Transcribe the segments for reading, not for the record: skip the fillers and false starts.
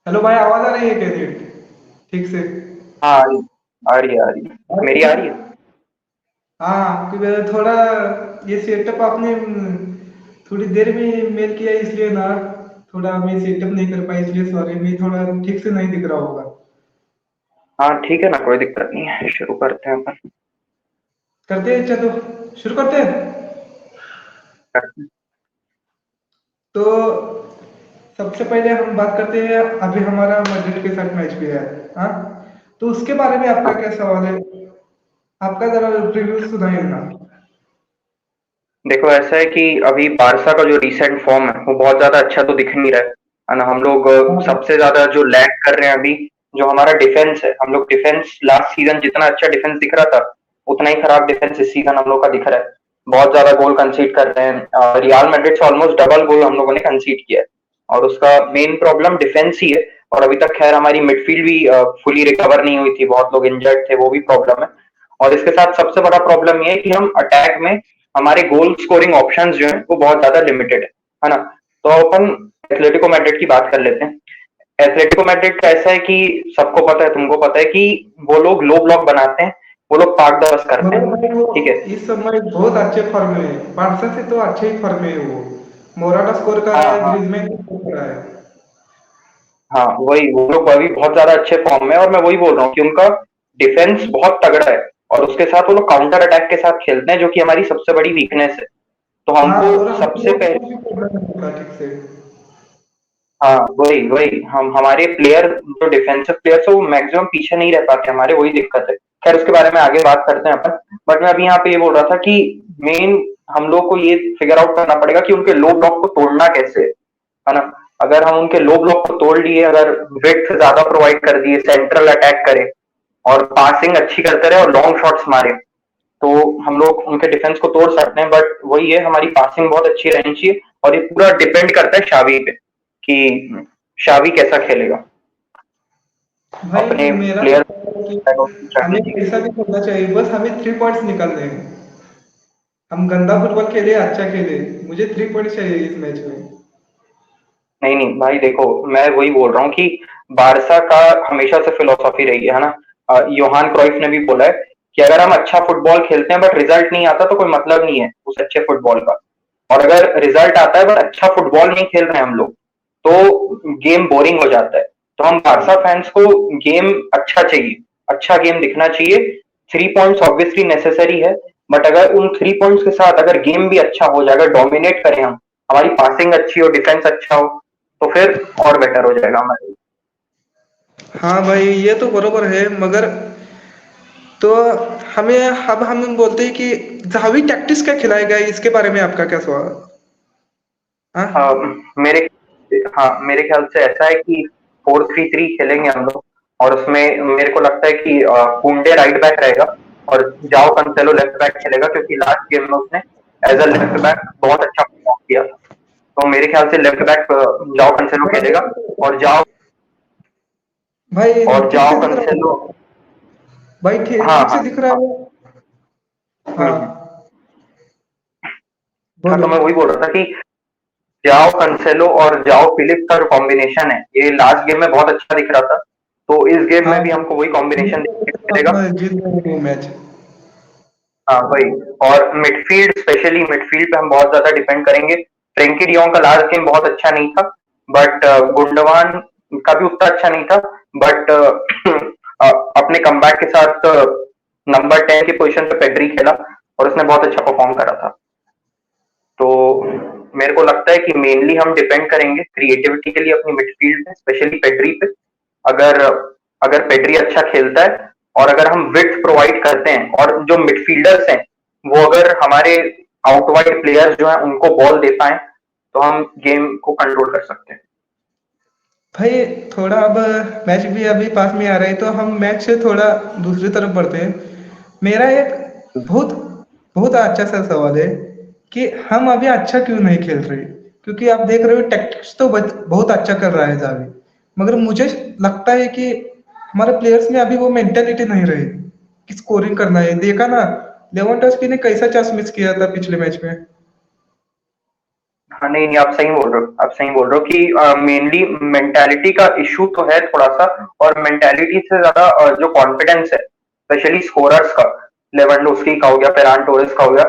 Hello भाई, आवाज आ रही है क्या ठीक से? हाँ, आ रही है, आ रही है। और मेरी आ रही है। हाँ, क्योंकि थोड़ा ये सेटअप आपने थोड़ी देर में मेल किया इसलिए ना, थोड़ा मैं सेटअप नहीं कर पाई इसलिए सॉरी, मैं थोड़ा ठीक से नहीं दिख रहा होगा। हाँ, ठीक है ना, कोई दिक्कत नहीं है, शुरू करते हैं अपन। करते हैं, चलो शुरू करते हैं। करते हैं। तो सबसे पहले हम बात करते हैं, अभी हमारा मैड्रिड के साथ मैच भी है। हाँ, तो उसके बारे में आपका हाँ, क्या सवाल है? आपका जरा रिव्यू सुनाइए ना। देखो ऐसा है कि अभी बारसा का जो रिसेंट फॉर्म है वो बहुत ज्यादा अच्छा तो दिख नहीं रहा है ना। हम लोग हाँ, सबसे ज्यादा जो लैग कर रहे हैं अभी, जो हमारा डिफेंस है, हम लोग डिफेंस लास्ट सीजन जितना अच्छा डिफेंस दिख रहा था उतना ही खराब डिफेंस इस सीजन हम लोग का दिख रहा है। बहुत ज्यादा गोल कंसीड कर रहे हैं, रियल मैड्रिड से ऑलमोस्ट डबल गोल हम लोगों ने कंसीड किया है। और उसका मेन प्रॉब्लम डिफेंस ही है। और अभी तक खैर हमारी मिडफील्ड भी फुली रिकवर नहीं हुई थी, बहुत लोग इंजर्ड थे, वो भी प्रॉब्लम है। और इसके साथ सबसे बड़ा प्रॉब्लम ये है कि हम अटैक में हमारे गोल स्कोरिंग ऑप्शंस जो हैं वो बहुत ज्यादा लिमिटेड है ना। तो अपन एथलेटिको मैड्रिड की बात कर लेते हैं। एथलेटिको मैड्रिड का ऐसा है कि सबको पता है, तुमको पता है कि वो लोग लो ब्लॉक बनाते हैं, वो लोग पाक द बस करते मगर हैं। भाई वो ठीक है। इस समय बहुत अच्छे फॉर्म में है, बारसा से तो अच्छे ही फॉर्म में है वो। मोराटा स्कोर कर हाँ रहा है, हाँ ग्रिजमैन स्कोर कर रहा है। हाँ, वही वो लोग अभी बहुत ज्यादा अच्छे फॉर्म में है, और मैं वही बोल रहा हूँ कि उनका डिफेंस बहुत तगड़ा है। और उसके साथ वो लोग काउंटर अटैक के साथ खेलते हैं, जो कि हमारी सबसे बड़ी वीकनेस है। तो हाँ, हमको और हम सबसे लोग पहले, को भी प्रॉब्लम नहीं होता ठीक से। हाँ वही वही हम हमारे प्लेयर जो डिफेंसिव प्लेयर्स है वो मैक्सिमम पीछे नहीं रह पाते, हमारे वही दिक्कत है। खैर उसके बारे में आगे बात करते हैं अपन। बट मैं अभी यहाँ पे ये बोल रहा था कि मेन हम लोग को ये फिगर आउट करना पड़ेगा कि उनके लो ब्लॉक को तोड़ना कैसे है ना। अगर हम उनके लो ब्लॉक को तोड़ लिए, अगर विड्थ ज्यादा प्रोवाइड कर दिए, सेंट्रल अटैक करें और पासिंग अच्छी करते रहे और लॉन्ग शॉट्स मारे, तो हम लोग उनके डिफेंस को तोड़ सकते हैं। बट वही है, हमारी पासिंग बहुत अच्छी रहनी चाहिए। और ये पूरा डिपेंड करता है शावी पे कि शावी कैसा खेलेगा, भाई अपने मेरा तो प्लेयर ख्याल है कि हमें स्ट्रेटेजी के। पैसा भी खेलना चाहिए, बस हमें 3 पॉइंट्स निकालने हैं। हम गंदा फुटबॉल खेले, अच्छा खेले, मुझे 3 पॉइंट चाहिए इस मैच में। नहीं नहीं भाई, देखो मैं वही बोल रहा हूँ कि बारसा का हमेशा से फिलोसॉफी रही है ना। योहान क्राइफ ने भी बोला है कि अगर हम अच्छा फुटबॉल खेलते हैं बट रिजल्ट नहीं आता तो कोई मतलब नहीं है उस अच्छे फुटबॉल का। और अगर रिजल्ट आता है बट अच्छा फुटबॉल नहीं खेल रहे हैं हम लोग, तो गेम बोरिंग हो जाता है। तो हम बारसा फैंस को गेम अच्छा चाहिए, अच्छा गेम दिखना चाहिए। 3 पॉइंट्स ऑब्वियसली नेसेसरी है, बट अगर उन 3 पॉइंट्स के साथ अगर गेम भी अच्छा हो जाए, अगर डोमिनेट करें हम, हमारी पासिंग अच्छी हो, डिफेंस अच्छा हो, तो फिर और बेटर हो जाएगा हमारे लिए। हाँ भाई, ये तो बरोबर है, मगर तो हमें अब हम बोलते हैं कि जावी टैक्टिस क्या खिलाया गया है, इसके बारे में आपका क्या सवाल? अ, हाँ, मेरे हाँ, मेरे ख्याल से ऐसा है कि 4-3-3 खेलेंगे हम लोग। और उसमें मेरे को लगता है कि कुंडे राइट बैक रहेगा और जाओ कंसेलो लेफ्ट बैक खेलेगा, क्योंकि लास्ट गेम में उसने एज अ लेफ्ट बैक बहुत अच्छा परफॉर्म किया था। तो मेरे ख्याल से लेफ्ट बैक जाओ कंसेलो थोड़ा खेलेगा। देखो और जाओ भाई, और ठीक से जाओ दिख रहा कंसेलो। है। भाई हाँ ठीक से हाँ दिख रहा हाँ। है। हम्म। हाँ, हाँ, बोलो। तो मैं वही बोल रहा था कि जाओ कंसेलो और जाओ फिलिप्स का जो कॉम्बिनेशन है ये लास्ट गेम में बहुत अच्छा दिख रहा था। तो इस गेम हाँ, में भी हमको वही कॉम्बिनेशन देखने को मिलेगा। अपना जीत गए वो मैच। हाँ वही। और मिडफील्ड, स्पेशली मिडफील्ड पे हम बहुत ज्यादा डिपेंड करेंगे। फ्रेंकी डियोंग का लास्ट गेम बहुत अच्छा नहीं था, बट गुंडवान का भी उतना अच्छा नहीं था। बट अपने कमबैक के साथ नंबर 10 की पोजीशन पे पेड्री खेला और उसने बहुत अच्छा परफॉर्म करा था। तो मेरे को लगता है कि मेनली हम डिपेंड करेंगे क्रिएटिविटी के लिए अपनी मिडफील्ड पे, स्पेशली पेड्री पे। अगर अगर पेड्री अच्छा खेलता है और अगर हम विड्थ प्रोवाइड करते हैं और जो मिडफील्डर्स हैं वो अगर हमारे आउट वाइड प्लेयर्स जो हैं उनको बॉल दे पाए, तो हम गेम को कंट्रोल कर सकते हैं। भाई थोड़ा अब मैच भी अभी पास में आ रहा है, तो हम मैच से थोड़ा दूसरी तरफ बढ़ते हैं। मेरा एक बहुत बहुत अच्छा सा सवाल है कि हम अभी अच्छा क्यों नहीं खेल रहे? क्योंकि आप देख रहे हो टैक्टिक्स तो बहुत अच्छा कर रहा है जावी, मगर मुझे लगता है कि हमारे प्लेयर्स में अभी वो मेंटेलिटी नहीं रही कि स्कोरिंग करना है। देखा ना, लेवांडोव्स्की ने कैसा चांस मिस किया था पिछले मैच में। नहीं नहीं, आप सही बोल रहे हो, आप सही बोल रहे हो कि मेनली मेंटालिटी का इशू तो है थोड़ा सा। और मेंटालिटी से ज्यादा जो कॉन्फिडेंस है, स्पेशली स्कोरर्स का, लेवेंडोस्की का हो गया, फेरान टोरेस का हो गया,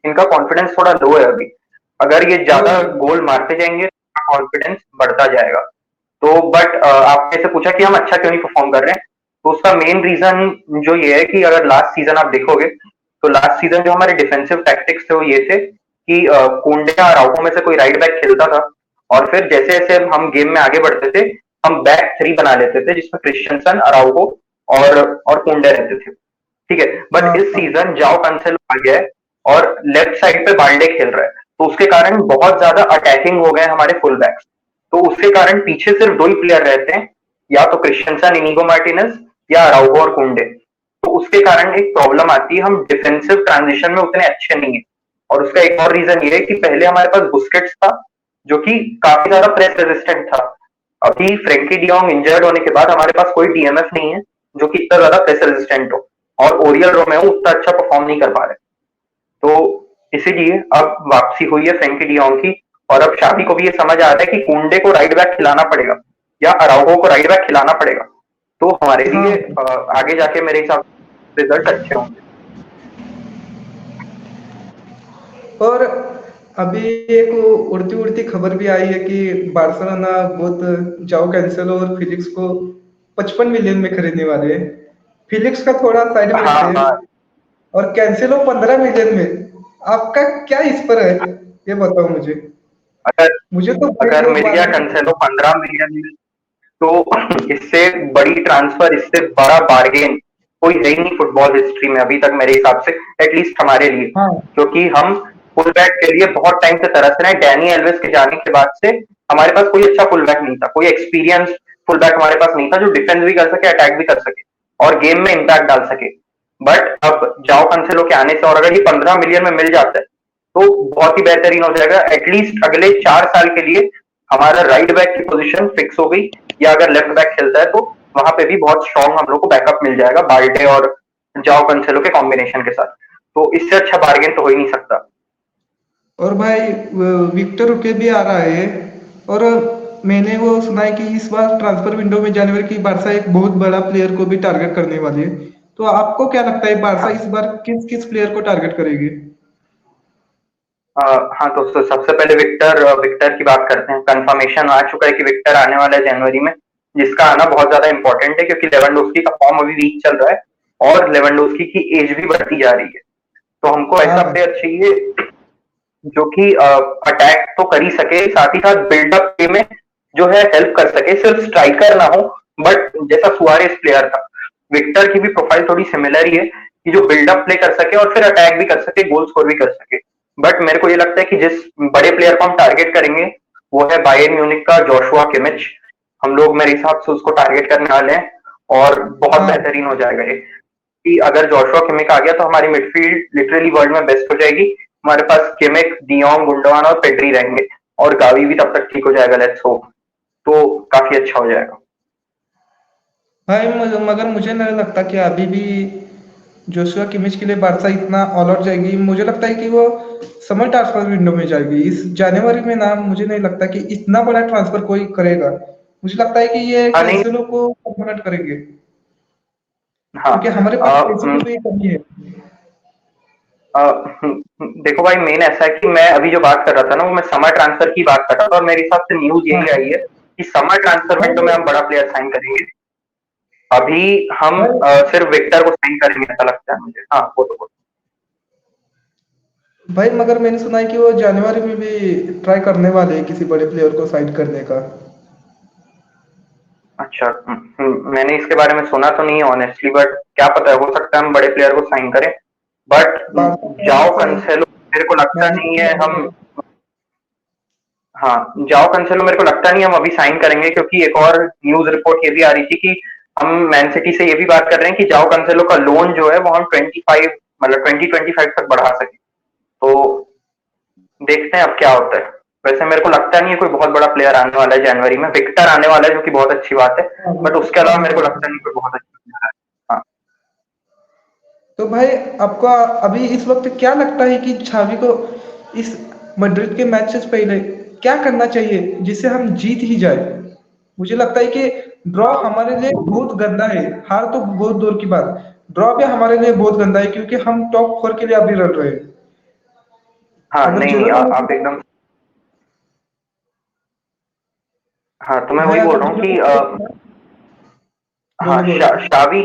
इनका कॉन्फिडेंस थोड़ा लो है अभी। अगर ये ज्यादा और गोल मारते जाएंगे तो कॉन्फिडेंस बढ़ता जाएगा। तो बट आपने से पूछा कि हम अच्छा क्यों नहीं परफॉर्म कर रहे हैं, तो उसका मेन रीजन जो ये है कि अगर लास्ट सीजन आप देखोगे, तो लास्ट सीजन जो हमारे डिफेंसिव टैक्टिक्स थे वो ये थे कि कुंडे या अराउको में से कोई राइट बैक खेलता था, और फिर जैसे जैसे हम गेम में आगे बढ़ते थे, हम बैक थ्री बना लेते थे जिसमें क्रिश्चियनसन, अराउको और कुंडे रहते थे। ठीक है, बट हाँ इस हाँ सीजन जाओ कैंसेलो आ गया है और लेफ्ट साइड पे बाल्डे खेल रहा है, तो उसके कारण बहुत ज्यादा अटैकिंग हो गए हमारे फुल बैक्स। तो उसके कारण पीछे सिर्फ दो ही प्लेयर रहते हैं, या तो क्रिश्चियनसन, इनिगो मार्टिनेज, या अराउगो और कुंडे। तो उसके कारण एक प्रॉब्लम आती है, हम डिफेंसिव ट्रांजिशन में उतने अच्छे नहीं है। और उसका एक और रीजन ये है कि पहले हमारे पास बुस्केट्स था जो कि काफी ज्यादा प्रेस रेजिस्टेंट था। अभी फ्रेंकी डियोंग इंजर्ड होने के बाद हमारे पास कोई डीएमएफ नहीं है जो कि इतना ज्यादा प्रेस रेजिस्टेंट हो, और ओरियल रोमेओ उतना अच्छा परफॉर्म नहीं कर पा रहे। तो इसीलिए अब वापसी हुई है फ्रेंकी डियोंग की, और अब शादी को भी ये समझ आ रहा है कि कुंडे को राइट बैक खिलाना पड़ेगा या अराउगो को राइट बैक खिलाना पड़ेगा, तो हमारे लिए हाँ। आगे जाके मेरे हिसाब से रिजल्ट अच्छे होंगे। और अभी एक उड़ती उड़ती खबर भी आई है कि बार्सिलोना बहुत जाओ कैंसेलो और फिलिक्स को 55 मिलियन में खरीदने वाले हैं। फिलिक्स का थोड़ा साइड में हाँ रखते हैं, हाँ। और कैंसेलो 15 मिलियन में। आपका क्या इस पर है, ये बताओ मुझे। अगर मुझे तो भाई अगर वो मिल गया बात कंसेलो 15 मिलियन में, तो इससे बड़ी ट्रांसफर, इससे बड़ा बार्गेन कोई है ही नहीं फुटबॉल हिस्ट्री में अभी तक मेरे हिसाब से, एटलीस्ट हमारे लिए। हाँ क्योंकि हम फुल बैक के लिए बहुत टाइम से तरस रहे हैं। डैनी एल्वेस के जाने के बाद से हमारे पास कोई अच्छा फुल बैक नहीं था, कोई एक्सपीरियंस फुल बैक हमारे पास नहीं था जो डिफेंस भी कर सके, अटैक भी कर सके और गेम में इम्पैक्ट डाल सके। बट अब जाओ कंसेलो के आने से, और अगर ये 15 मिलियन में मिल जाता है, तो बहुत ही बेहतरीन हो जाएगा। एटलीस्ट अगले 4 साल के लिए हमारा राइट बैक की पोजीशन फिक्स हो गई, या अगर लेफ्ट बैक खेलता है तो वहां पे भी बहुत स्ट्रांग हम लोग को बैकअप मिल जाएगा बाल्डे और जाओ कंसेलो के कॉम्बिनेशन के साथ। तो इससे अच्छा बार्गेन तो हो ही नहीं सकता। और भाई विक्टर ओके भी आ रहा है। और मैंने वो सुना है कि इस बार ट्रांसफर विंडो में जनवरी की बारसा एक बहुत बड़ा प्लेयर को भी टारगेट करने वाली है। तो आपको क्या लगता है बारसा हाँ इस बार किस किस प्लेयर को टारगेट करेगी? हाँ, तो सबसे पहले विक्टर की बात करते हैं। कंफर्मेशन आ चुका है कि विक्टर आने वाला है जनवरी में, जिसका आना बहुत ज्यादा इंपॉर्टेंट है क्योंकि लेवेंडोस्की का फॉर्म अभी वीक चल रहा है और लेवेंडोस्की की एज भी बढ़ती जा रही है। तो हमको हाँ ऐसा भाई। प्लेयर चाहिए जो कि अटैक तो कर ही सके, साथ ही साथ बिल्डअप प्ले में जो है हेल्प कर सके, सिर्फ स्ट्राइकर ना हो, बट जैसा सुआरेस प्लेयर था। विक्टर की भी प्रोफाइल थोड़ी सिमिलर ही है कि जो बिल्डअप प्ले कर सके और फिर अटैक भी कर सके, गोल स्कोर भी कर सके। बट मेरे को ये लगता है कि जिस बड़े प्लेयर को हम टारगेट करेंगे वो है बायर्न म्यूनिख का जोशुआ किमिच। हम लोग मेरे हिसाब से उसको टारगेट करने वाले हैं, और बहुत हाँ बेहतरीन हो जाएगा ये कि अगर जोशुआ किमिक आ गया तो हमारी मिडफील्ड लिटरली वर्ल्ड में बेस्ट हो जाएगी। हमारे पास किमिक, डियोंग, गुंडोगान और पेड्री रहेंगे, और गावी भी तब तक ठीक हो जाएगा, लेट्स होप। तो काफी अच्छा हो जाएगा। भाई मगर मुझे नहीं लगता कि अभी भी जोशुआ किमिच के लिए बारसा इतना ऑल आउट जाएगी। मुझे लगता है कि वो समर ट्रांसफर विंडो में जाएगी इस जनवरी में ना। मुझे नहीं लगता कि इतना बड़ा ट्रांसफर कोई करेगा। मुझे लगता है कि ये हाँ नहीं। कैंसिलो को परमानेंट करेंगे, हाँ क्योंकि हमारे पास पैसे की भी कमी है। अ, देखो भाई, मेन ऐसा है कि मैं अभी जो बात कर रहा था ना, वो मैं समर ट्रांसफर की बात कर रहा था, और मेरे हिसाब से न्यूज यही हाँ आई है कि समर ट्रांसफर विंडो में भाई। हम बड़ा प्लेयर साइन करेंगे। अभी हम भाई सिर्फ विक्टर को साइन करेंगे ऐसा लगता है मुझे। हाँ, वो तो भाई मगर मैंने सुना है कि वो जनवरी में भी ट्राई करने वाले हैं किसी बड़े प्लेयर को साइड करने का। अच्छा। मैंने इसके बारे में सुना तो नहीं है ऑनेस्टली, बट क्या पता है, हो सकता है हम बड़े प्लेयर को साइन करें। बट बारसा जाओ से कंसेलो मेरे को लगता नहीं है मैनेजर। हम। हाँ, जाओ कंसेलो मेरे को लगता नहीं हम अभी साइन करेंगे, क्योंकि एक और न्यूज रिपोर्ट ये भी आ रही थी कि हम मैन सिटी से ये भी बात कर रहे हैं कि जाओ कंसेलो का लोन जो है वो हम 25, मतलब 2025 तक बढ़ा सके। तो देखते हैं अब क्या होता है। वैसे मेरे को लगता नहीं है कोई बहुत बड़ा प्लेयर आने वाला है जनवरी में। विक्टर आने वाला है जो कि बहुत अच्छी बात है, बट उसके अलावा मेरे को लगता नहीं कोई बहुत अच्छा प्लेयर है। हाँ। तो भाई आपको अभी इस वक्त क्या लगता है कि छावी को इस मैड्रिड के मैच से पहले क्या करना चाहिए जिससे हम जीत ही जाए। मुझे लगता है कि ड्रॉ हमारे लिए बहुत गंदा है। हार तो बहुत दूर की बात, ड्रॉ भी हमारे लिए बहुत गंदा है क्योंकि हम टॉप 4 के लिए अभी लड़ रहे हैं। हाँ, अगर नहीं, नहीं, जिरोना आप एकदम। हाँ, तो मैं भाई वही बोल अगर रहा हूँ कि जिरोना हाँ, बोलो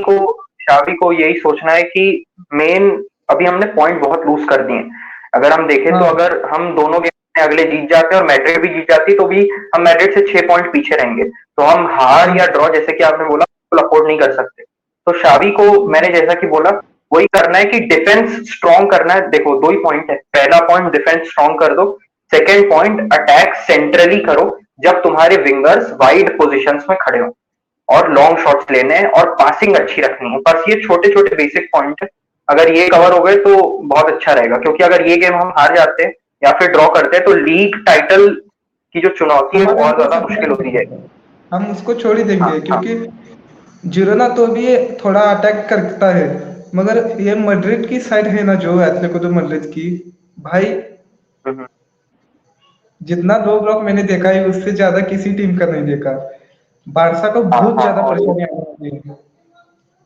बोलो। शावी को यही सोचना है कि मेन अभी हमने पॉइंट बहुत लूज कर दिए हैं। अगर हम देखें तो हाँ अगर हम दोनों गेम में अगले जीत जाते हैं और मैड्रिड भी जीत जाती तो भी हम मैड्रिड से 6 पॉइंट पीछे रहेंगे, तो हम हार हाँ या ड्रॉ जैसे कि आपने बोला बिल्कुल अफोर्ड नहीं कर सकते। तो शावी को मैंने जैसा कि बोला वही करना है कि डिफेंस स्ट्रॉन्ग करना है। देखो, दो ही पॉइंट है। पहला पॉइंट डिफेंस स्ट्रॉन्ग कर दो, सेकेंड पॉइंट अटैक सेंट्रली करो जब तुम्हारे विंगर्स वाइड पोजिशन में खड़े हो, और लॉन्ग शॉट्स लेने हैं और पासिंग अच्छी रखनी है। बस ये छोटे छोटे बेसिक पॉइंट है, अगर ये कवर हो गए तो बहुत अच्छा रहेगा, क्योंकि अगर ये गेम हम हार जाते हैं या फिर ड्रॉ करते हैं तो लीग टाइटल की जो चुनौती है वो हमारे और लिए ज्यादा सपना मुश्किल ही होती है। है। हम उसको छोड़ ही हाँ, देंगे हाँ। क्योंकि जिरोना तो भी थोड़ा अटैक करता है, मगर ये मैड्रिड की साइड है ना, जो एथलेटिको दो मैड्रिड की, भाई हम्म, जितना लो ब्लॉक मैंने देखा है उससे ज्यादा किसी टीम का नहीं देखा। बारसा को हाँ, बहुत हाँ, ज्यादा और परेशानी आने वाली है।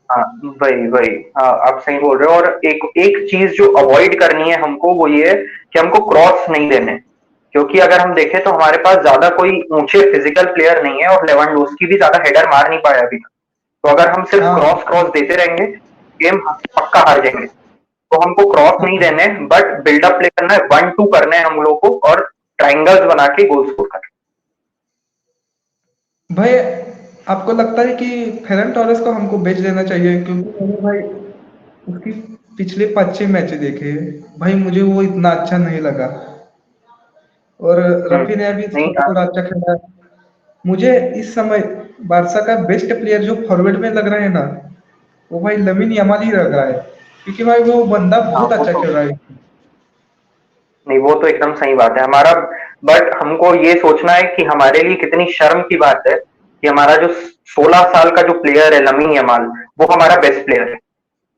हाँ, वही वही। हाँ, आप सही बोल रहे हो। और एक एक चीज जो अवॉइड करनी है हमको वो ये है कि हमको क्रॉस नहीं देने, क्योंकि अगर हम देखें तो हमारे पास ज्यादा कोई ऊंचे फिजिकल प्लेयर नहीं है और लेवेंडोस्की भी ज्यादा हेडर मार नहीं पाया अभी तक। तो अगर हम सिर्फ हाँ क्रॉस क्रॉस देते रहेंगे गेम पक्का हार जाएंगे। तो हमको क्रॉस नहीं हाँ देने, बट बिल्डअप प्ले करना है, 1-2 करना है हम लोग को, और ट्राइंगल्स बना के गोल स्कोर करना भाई, आपको लगता है कि फेरन टोरेस को हमको बेच देना चाहिए? क्योंकि मैंने भाई उसकी पिछले 5-6 मैच देखे, भाई मुझे वो इतना अच्छा नहीं लगा। और है। रफीनिया भी नहीं, थोड़ा थोड़ा अच्छा खेला है। मुझे इस समय बारसा का बेस्ट प्लेयर जो फॉरवर्ड में लग रहा है ना, वो भाई लमिन यमाल ही लग रहा है, क्योंकि भाई वो बंदा हाँ, बहुत वो अच्छा तो खेल रहा है। नहीं, वो तो एकदम सही बात है हमारा। बट हमको ये सोचना है कि हमारे लिए कितनी शर्म की बात है कि हमारा जो 16 साल का जो प्लेयर है लमीन यमाल, वो हमारा बेस्ट प्लेयर है।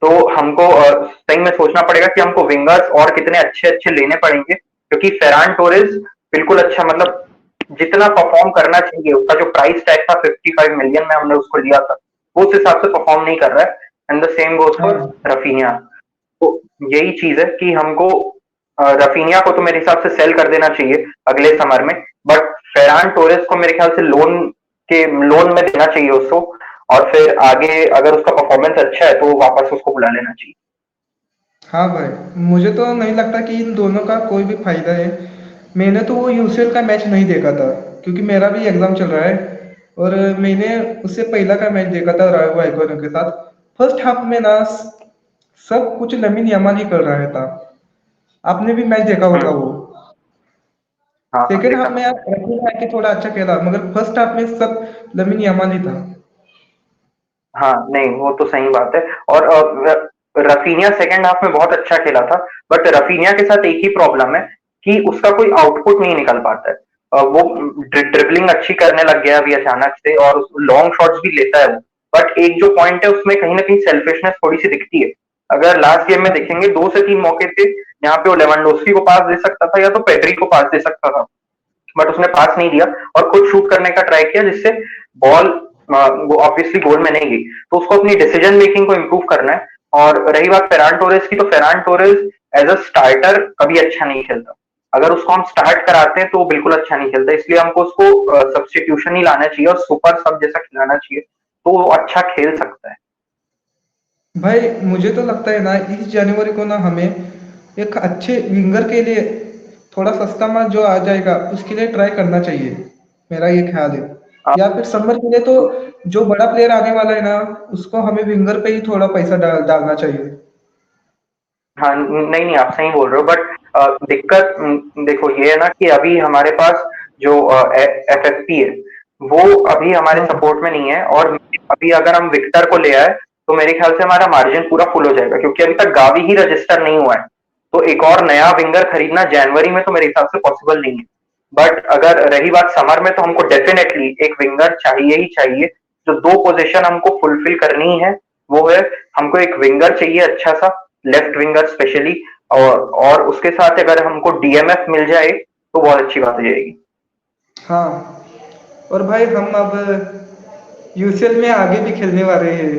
तो हमको सही में सोचना पड़ेगा कि हमको विंगर्स और कितने अच्छे अच्छे लेने पड़ेंगे, क्योंकि फेरान टोरेस बिल्कुल अच्छा, मतलब जितना परफॉर्म करना चाहिए, उसका जो प्राइस टैग था 55 मिलियन में हमने उसको लिया था, वो उस हिसाब से परफॉर्म नहीं कर रहा है। And the same goes for हाँ रफीनिया। तो यही चीज है कि हमको रफीनिया को तो मेरे हिसाब से सेल कर देना चाहिए अगले समर में, बट फेरान टोरेस को मेरे ख्याल से लोन में देना चाहिए उसको, और फिर आगे अगर उसका परफॉर्मेंस अच्छा है तो वापस उसको बुला लेना चाहिए। हाँ भाई, मुझे तो नहीं लगता कि इन दोनों का कोई भी फायदा है। मैंने तो वो यूसीएल का मैच नहीं देखा था, क्योंकि मेरा भी एग्जाम चल रहा है। और मैंने उससे पहला का मैच देखा था रायो वाइकोनो के साथ। फर्स्ट हाफ में ना सब कुछ लमिन यमाल ही कर रहा था। आपने भी मैच देखा होगा हम्म। वो। हाँ, हाँ, सेकेंड देखा हाफ था। में आप रफीनिया आके थोड़ा अच्छा खेला, मगर फर्स्ट हाफ में सब लमिन यमाल ही था। हाँ, नहीं, वो तो सही बात है। और रफीनिया सेकंड हाफ में बहुत अच्छा खेला था, बट रफीनिया के साथ एक ही प्रॉब्लम है कि उसका कोई आउटपुट नहीं निकल पाता है। वो ड्रिबलिंग अच्छी करने लग गया अभी अचानक से, और लॉन्ग शॉट्स भी लेता है वो। बट एक जो पॉइंट है उसमें कहीं ना कहीं सेल्फिशनेस थोड़ी सी दिखती है। अगर लास्ट गेम में देखेंगे 2 से 3 मौके थे यहाँ पे वो लेवेंडोस्की को पास दे सकता था या तो पेड्री को पास दे सकता था, बट उसने पास नहीं दिया और खुद शूट करने का ट्राई किया, जिससे बॉल वो ऑब्वियसली गोल में नहीं गई। तो उसको अपनी डिसीजन मेकिंग को इम्प्रूव करना है। और रही बात फेरान टोरेस की, तो Ferran Torres as a starter कभी अच्छा नहीं खेलता। अगर उसको हम स्टार्ट कराते हैं तो वो बिल्कुल अच्छा नहीं खेलता, इसलिए हमको उसको सब्स्टिट्यूशन ही लाना चाहिए और सुपर सब जैसा खिलाना चाहिए, तो वो अच्छा खेल सकता है। भाई मुझे तो लगता है ना, इस जनवरी को ना हमें एक अच्छे विंगर के लिए थोड़ा सस्ता माल जो आ जाएगा उसके लिए ट्राई करना चाहिए। मेरा ये ख्याल है। या फिर समर के लिए तो जो बड़ा प्लेयर आने वाला है ना, उसको हमें विंगर पे ही थोड़ा पैसा डालना चाहिए। हाँ, नहीं, नहीं, आप सही बोल रहे हो, बट दिक्कत देखो ये है ना कि अभी हमारे पास जो एफएफपी है वो अभी हमारे हाँ सपोर्ट में नहीं है, और अभी अगर हम विक्टर को ले आए तो मेरे ख्याल से हमारा मार्जिन पूरा फुल हो जाएगा, क्योंकि अभी तक गावी ही रजिस्टर नहीं हुआ है। तो एक और नया विंगर खरीदना जनवरी में तो मेरे हिसाब से पॉसिबल नहीं है। बट अगर रही बात समर में, तो हमको डेफिनेटली एक विंगर चाहिए ही चाहिए। जो दो पोजीशन हमको फुलफिल करनी है वो है, हमको एक विंगर चाहिए अच्छा सा, लेफ्ट विंगर स्पेशली, और उसके साथ अगर हमको डीएमएफ मिल जाए तो बहुत अच्छी बात हो जाएगी। हाँ, और भाई हम अब यूसीएल में आगे भी खेलने वाले हैं।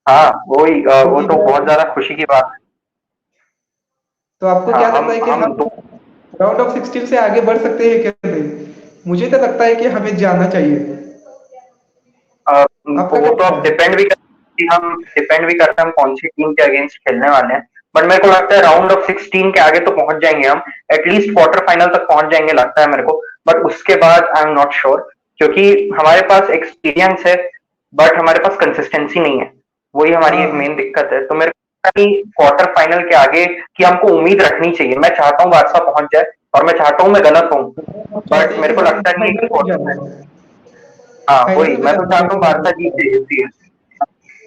हाँ वही वो क्योंकि तो भाई, बहुत ज्यादा खुशी की बात है। तो आपको हाँ क्या लगता है कि हम हम दो राउंड ऑफ 16 से आगे बढ़ सकते हैं क्या नहीं? मुझे तो लगता है कि हमें जाना चाहिए। आपका वो क्या तो लगता अब है? डिपेंड भी करता है हम कौन सी टीम के अगेंस्ट खेलने वाले हैं। बट मेरे को लगता है राउंड ऑफ 16 के आगे तो पहुंच जाएंगे हम, एटलीस्ट क्वार्टर फाइनल तक पहुंच जाएंगे लगता है मेरे को। बट उसके बाद आई एम नॉट श्योर, क्योंकि हमारे पास एक्सपीरियंस है बट हमारे पास कंसिस्टेंसी नहीं है। वही हमारी एक हाँ, मेन दिक्कत है। तो मेरे को लगता है कि क्वार्टर फाइनल के आगे की हमको उम्मीद रखनी चाहिए। मैं चाहता हूँ बारसा पहुंच जाए और मैं चाहता हूँ मैं गलत हूँ, हम चाहते बट हैं कि मेरे को हम लगता नहीं है कि फाइनल में क्वार्टर जाना फाइनल। है। हाँ वही फाइनल में मैं तो जाना चाहता हूँ चाहिए बारसा मुझे जीते लगता है। ये।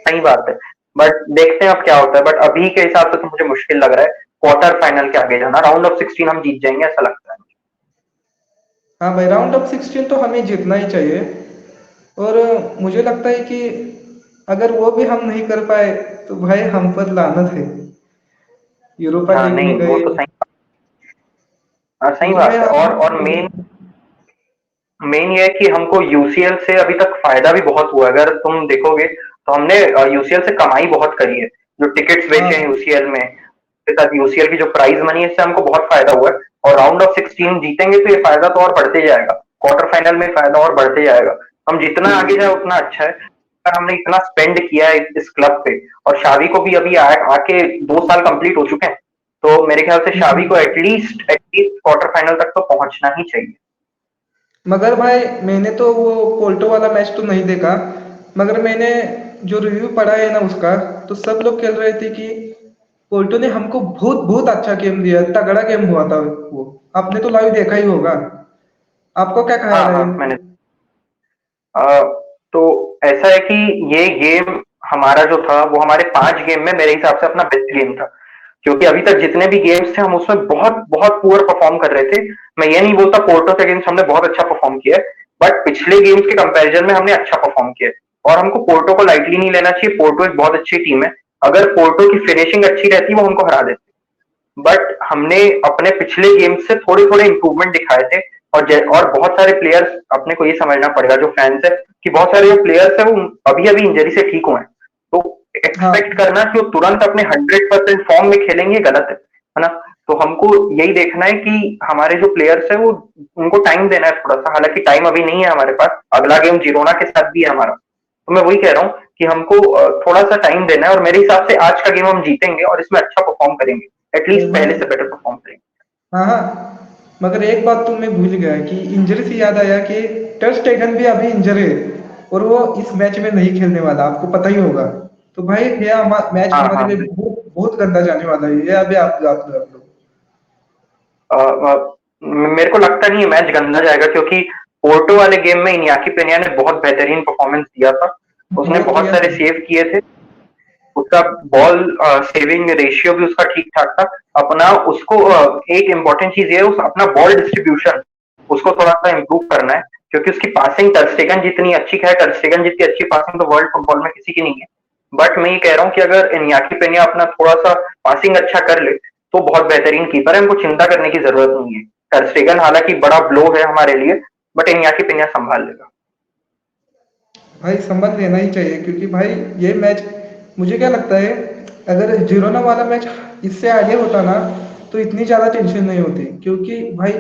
सही बात है। बट देखते हैं अब क्या होता है। बट अभी के हिसाब से तो मुझे मुश्किल लग रहा है क्वार्टर फाइनल के आगे जाना। राउंड ऑफ 16 हम जीत जाएंगे ऐसा लगता है। हाँ भाई, राउंड ऑफ 16 तो हमें जीतना ही चाहिए। और मुझे लगता है कि अगर वो भी हम नहीं कर पाए तो भाई हम पर लानत है। यूरोपा हाँ लीग में नहीं वो गए, तो सही। हाँ सही क्योंकि भाई बात है। और आप, मेन मेन ये है कि हमको यूसीएल से अभी तक फायदा भी बहुत हुआ है। अगर तुम देखोगे तो हमने यूसीएल से कमाई बहुत करी है। जो टिकट्स बेचे हैं हाँ, यूसीएल में, के साथ यूसीएल की जो प्राइज मनी है इससे हमको बहुत फायदा हुआ है। और राउंड ऑफ 16 जीतेंगे तो ये फायदा तो और बढ़ते जाएगा। क्वार्टर फाइनल में फायदा और बढ़ते जाएगा। हम जितना आगे जाए उतना अच्छा है। अगर हमने इतना स्पेंड किया है इस क्लब पे, और शावी को भी अभी आके 2 साल कंप्लीट हो चुके हैं, तो मेरे ख्याल से शावी को एटलीस्ट क्वार्टर फाइनल तक तो पहुंचना ही चाहिए। मगर भाई मैंने तो वो पोल्टो वाला मैच तो नहीं देखा, मगर मैंने जो रिव्यू पढ़ा है ना उसका, तो सब लोग कह रहे थे कि पोल्टो ने हमको बहुत बहुत अच्छा गेम दिया, तगड़ा गेम हुआ था वो। आपने तो लाइव देखा ही होगा। आपको क्या हाँ ख्याल है? हाँ मैंने अ, तो ऐसा है कि ये गेम हमारा जो था वो हमारे 5 गेम में मेरे हिसाब से अपना बेस्ट गेम था। क्योंकि अभी तक जितने भी गेम्स थे हम उसमें बहुत बहुत पुअर परफॉर्म कर रहे थे। मैं ये नहीं बोलता पोर्टो के अगेंस्ट हमने बहुत अच्छा परफॉर्म किया है, बट पिछले गेम्स के कंपैरिजन में हमने अच्छा परफॉर्म किया है। और हमको पोर्टो को लाइटली नहीं लेना चाहिए। पोर्टो एक बहुत अच्छी टीम है। अगर पोर्टो की फिनिशिंग अच्छी रहती वो हमको हरा देती। बट हमने अपने पिछले गेम से थोड़े थोड़े इंप्रूवमेंट दिखाए थे। और बहुत सारे प्लेयर्स, अपने को ये समझना पड़ेगा जो फैंस है, कि बहुत सारे जो प्लेयर्स है वो अभी अभी इंजरी से ठीक हुए हैं। तो एक्सपेक्ट हाँ, करना कि वो तुरंत अपने 100% फॉर्म में खेलेंगे गलत है ना। तो हमको यही देखना है कि हमारे जो प्लेयर्स है वो, उनको टाइम देना है थोड़ा सा। हालांकि टाइम अभी नहीं है हमारे पास, अगला गेम जिरोना के साथ भी है हमारा। तो मैं वही कह रहा हूँ कि हमको थोड़ा सा टाइम देना है। और मेरे हिसाब से आज का गेम हम जीतेंगे और इसमें अच्छा परफॉर्म करेंगे। तो एटलीस्ट भाई, पहले से बेटर परफॉर्म करेंगे। हाँ हाँ, मगर एक बात तो मैं भूल गया कि इंजरी से याद आया कि टर स्टेगन भी अभी इंजर है, और वो इस मैच में नहीं खेलने वाला, आपको पता ही होगा। तो भाई ये मैच हाँ हमारे हाँ लिए बहुत बहुत गंदा जाने वाला है ये। अभी आप लोग। मेरे को लगता नहीं है मैच गंदा जाएगा, क्योंकि पोर्टो वाले गेम में इनियाकी पेनिया ने बहुत बेहतरीन परफॉर्मेंस दिया था। उसने बहुत बहुत किया सारे था। सेव किए थे। उसका बॉल सेविंग रेशियो भी उसका ठीक ठाक था। अपना उसको एक इम्पोर्टेंट चीज ये है, उस अपना बॉल डिस्ट्रीब्यूशन उसको थोड़ा सा इम्प्रूव करना है। क्योंकि उसकी पासिंग टर स्टेगन जितनी अच्छी है, टर स्टेगन जितनी अच्छी पासिंग तो वर्ल्ड फुटबॉल में किसी की नहीं है। बट मैं ये कह रहा हूँ कि अगर इनियाकी पेनिया अपना थोड़ा सा पासिंग अच्छा कर ले तो बहुत बेहतरीन कीपर है। हमको चिंता करने की जरूरत नहीं है। टर स्टेगन हालांकि बड़ा ब्लो है हमारे लिए, बट इनियाकी पेनिया संभाल लेगा। भाई संभल लेना ही चाहिए, क्योंकि भाई ये मैच, मुझे क्या लगता है, अगर जिरोना वाला मैच इससे आगे होता ना तो इतनी ज्यादा टेंशन नहीं होती, क्योंकि भाई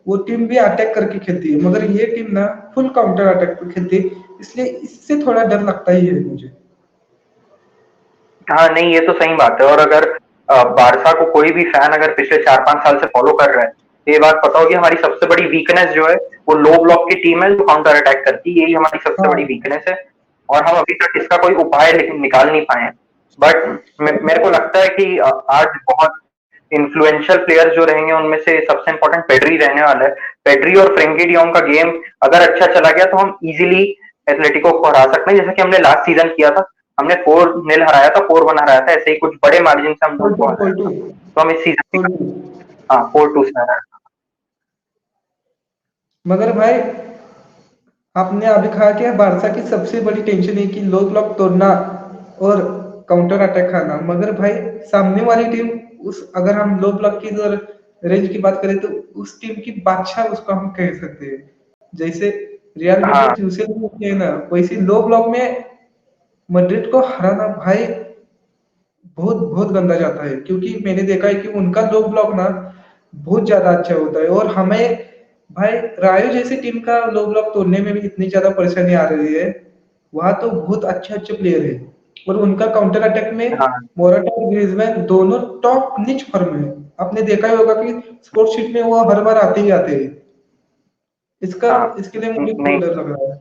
वो टीम भी अटैक करके खेलती है, मगर ये टीम ना फुल काउंटर अटैक पे खेलती है। इसलिए इससे थोड़ा डर लगता ही है मुझे। हाँ नहीं ये तो सही बात है। और अगर बारसा को कोई भी फैन अगर पिछले 4-5 साल से फॉलो कर रहा है तो ये बात पता होगी, हमारी सबसे बड़ी वीकनेस जो है वो लो ब्लॉक की टीम है जो काउंटर अटैक करती है। यही हमारी सबसे बड़ी हाँ, वीकनेस है। और हम अभी तक इसका कोई उपाय निकाल नहीं पाए हैं। बट मेरे को लगता है कि आज बहुत इन्फ्लुएंशियल प्लेयर्स जो रहेंगे उनमें से सबसे इंपॉर्टेंट पेड्री रहने वाला है। पेड्री और फ्रेंकी डियोंग का गेम अगर अच्छा चला गया तो हम इजीली एथलेटिको को हरा सकते हैं, जैसे कि हमने लास्ट सीजन किया था। हमने 4-0 हराया था, 4-1 हराया था। ऐसे ही कुछ बड़े मार्जिन से हमने फोर उनको टू हराया फोर था। टू तो हम इस सीजन भी फोर टू। हाँ 4-2 से हराया था। मगर भाई आपने अभी कहा कि बारसा की सबसे बड़ी टेंशन है कि लो ब्लॉक तोड़ना और काउंटर अटैक खाना, मगर भाई सामने वाली टीम उस अगर हम लो ब्लॉक की अगर रेंज की बात करें तो उस टीम की बादशाह उसको हम कह सकते हैं। जैसे रियल हाँ मैड्रिड यूसीएल में होती है ना, वैसे लो ब्लॉक में मैड्रिड को हराना भाई बहुत बहुत गंदा जाता है, क्योंकि मैंने देखा है कि उनका लो ब्लॉक ना बहुत ज्यादा अच्छा होता है। और हमें भाई रायो जैसी टीम का लो ब्लॉक तोड़ने में भी इतनी ज्यादा परेशानी आ रही है, वहां तो बहुत अच्छे अच्छे प्लेयर है। और उनका काउंटर अटैक में हाँ मोराटा और ग्रीजमैन दोनों टॉप निच फॉर्म में है। आपने देखा ही होगा कि स्कोर शीट में वो हर बार आते ही आते हैं। इसका हाँ। इसके लिए मुझे बहुत नहीं, डर लग रहा है।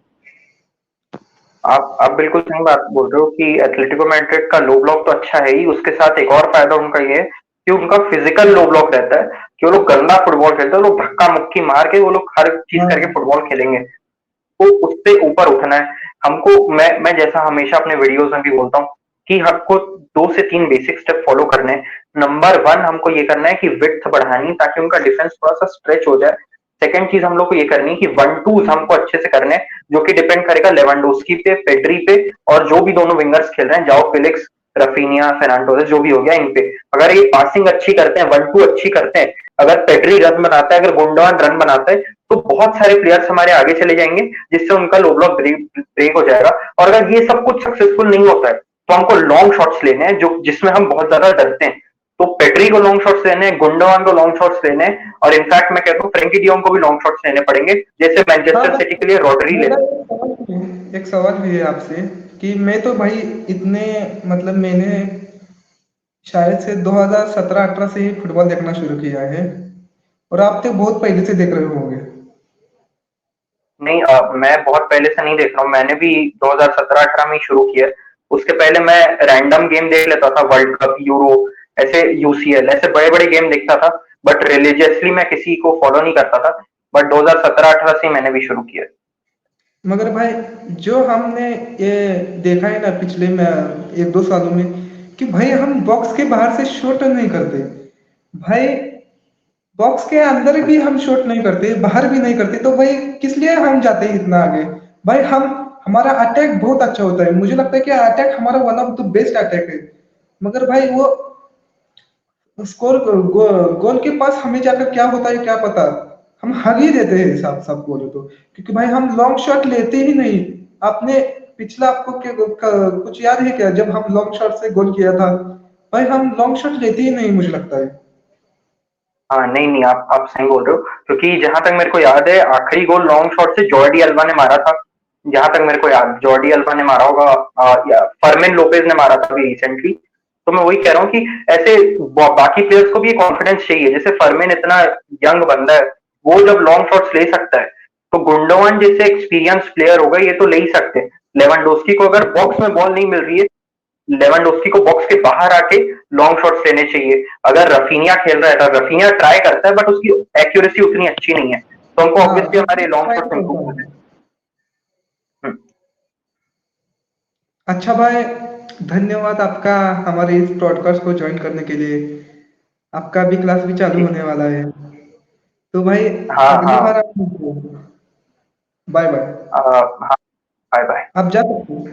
आप बिल्कुल सही बात बोल रहे हो कि एथलेटिको मैड्रिड का लो ब्लॉक तो अच्छा है ही, उसके साथ एक और फायदा उनका ये है कि उनका फिजिकल लो ब्लॉक रहता है, कि वो लोग गंदा फुटबॉल खेलते हैं, वो लोग धक्का मुक्की मार के वो लोग हर चीज करके हाँ फुटबॉल खेलेंगे। तो उससे ऊपर उठना है हमको। मैं जैसा हमेशा अपने वीडियोस में भी बोलता हूँ कि हमको 2 से 3 बेसिक स्टेप फॉलो करने हैं। नंबर 1 हमको ये करना है कि विड्थ बढ़ानी है ताकि उनका डिफेंस थोड़ा सा स्ट्रेच हो जाए। सेकंड चीज हम लोग को ये करनी है कि 1-2 हमको अच्छे से करने हैं, जो कि डिपेंड करेगा लेवेंडोस्की पे, पेड्री पे, और जो भी दोनों विंगर्स खेल रहे हैं, जाओ फेलिक्स, रफीनिया, फेर्नांडोज, जो भी हो गया इन पे। अगर ये पासिंग अच्छी करते हैं, 1-2 अच्छी करते हैं, अगर पेड्री रन बनाता है, अगर गुंडोआन रन बनाता है, तो बहुत सारे प्लेयर्स हमारे आगे चले जाएंगे, जिससे उनका लो ब्लॉक ब्रेक हो जाएगा। और अगर ये सब कुछ सक्सेसफुल नहीं होता है तो हमको लॉन्ग शॉट्स लेने हैं, जो जिसमें हम बहुत ज्यादा डरते हैं। तो पेड्री को लॉन्ग शॉट्स लेने हैं, गुंडोआन को लॉन्ग शॉट्स लेने हैं, और इनफैक्ट मैं कहता हूँ फ्रेंकी डियोंग को भी लॉन्ग शॉट्स लेने पड़ेंगे, जैसे हाँ मैनचेस्टर सिटी के लिए रॉड्री ले। मेरा एक सवाल भी है आपसे कि मैं तो भाई इतने मतलब मैंने शायद से 2017-18 से ही फुटबॉल देखना शुरू किया है, और आप तो बहुत पहले से देख रहे होंगे। नहीं, मैं बहुत पहले से नहीं देख रहा हूँ, मैंने भी 2017-18 में ही शुरू किया है। उसके पहले मैं रैंडम गेम देख लेता था, वर्ल्ड कप, यूरो, ऐसे यूसीएल, ऐसे बड़े बड़े गेम देखता था, बट रिलीजियसली मैं किसी को फॉलो नहीं करता था। बट 2017-18 से ही मैंने भी शुरू किया। मगर भाई जो हमने ये देखा है ना पिछले में 1-2 सालों में, कि भाई हम बॉक्स के बाहर से शॉट नहीं करते भाई, बॉक्स के अंदर भी हम शॉट नहीं करते, बाहर भी नहीं करते, तो भाई किस लिए हम जाते हैं इतना आगे। भाई हम हमारा अटैक बहुत अच्छा होता है, मुझे लगता है कि अटैक हमारा one of the best attack है। मगर भाई वो स्कोर गोल के पास हमें जाकर क्या होता है क्या पता, हम हग ही देते हैं साफ साफ बोले तो, क्योंकि भाई हम लॉन्ग शॉट लेते ही नहीं। आपने पिछला आपको कुछ याद है क्या, जब हम लॉन्ग शॉट से गोल किया था? भाई हम लॉन्ग शॉट लेते ही नहीं मुझे लगता है। हाँ, नहीं नहीं, आप सही बोल रहे हो, क्योंकि जहां तक मेरे को याद है आखिरी गोल लॉन्ग शॉट से जॉर्डी अल्बा ने मारा था। जहां तक मेरे को याद, जॉर्डी अल्बा ने मारा होगा, या फर्मिन लोपेज ने मारा था अभी रिसेंटली। तो मैं वही कह रहा हूँ कि ऐसे बाकी प्लेयर्स को भी कॉन्फिडेंस चाहिए, जैसे फर्मिन इतना यंग बंदा है, वो जब लॉन्ग शॉट्स ले सकता है, तो गुंडोवन जैसे एक्सपीरियंस प्लेयर होगा, ये तो ले ही सकते हैं। लेवेंडोस्की को अगर बॉक्स में बॉल नहीं मिल रही है, लेवेंडोस्की को बॉक्स के बाहर आके लॉन्ग शॉट्स लेने चाहिए। अगर रफीनिया खेल रहा है तो रफीनिया ट्राई करता है, बट उसकी एक्यूरेसी उतनी अच्छी नहीं है, तो हमको हाँ ऑब्वियसली हमारे लॉन्ग ट्राई शॉट्स करता इंप्रूव हूँ। करने हैं। अच्छा भाई, धन्यवाद आपका हमारे इस पॉडकास्ट को ज्वाइन करने के लिए। आपका भी क्लास भी चालू जी। होने वाला है, तो भाई हाँ अगली हाँ। बार आप बाय बाय। हाँ, बाय बाय। आप जा सकते हो।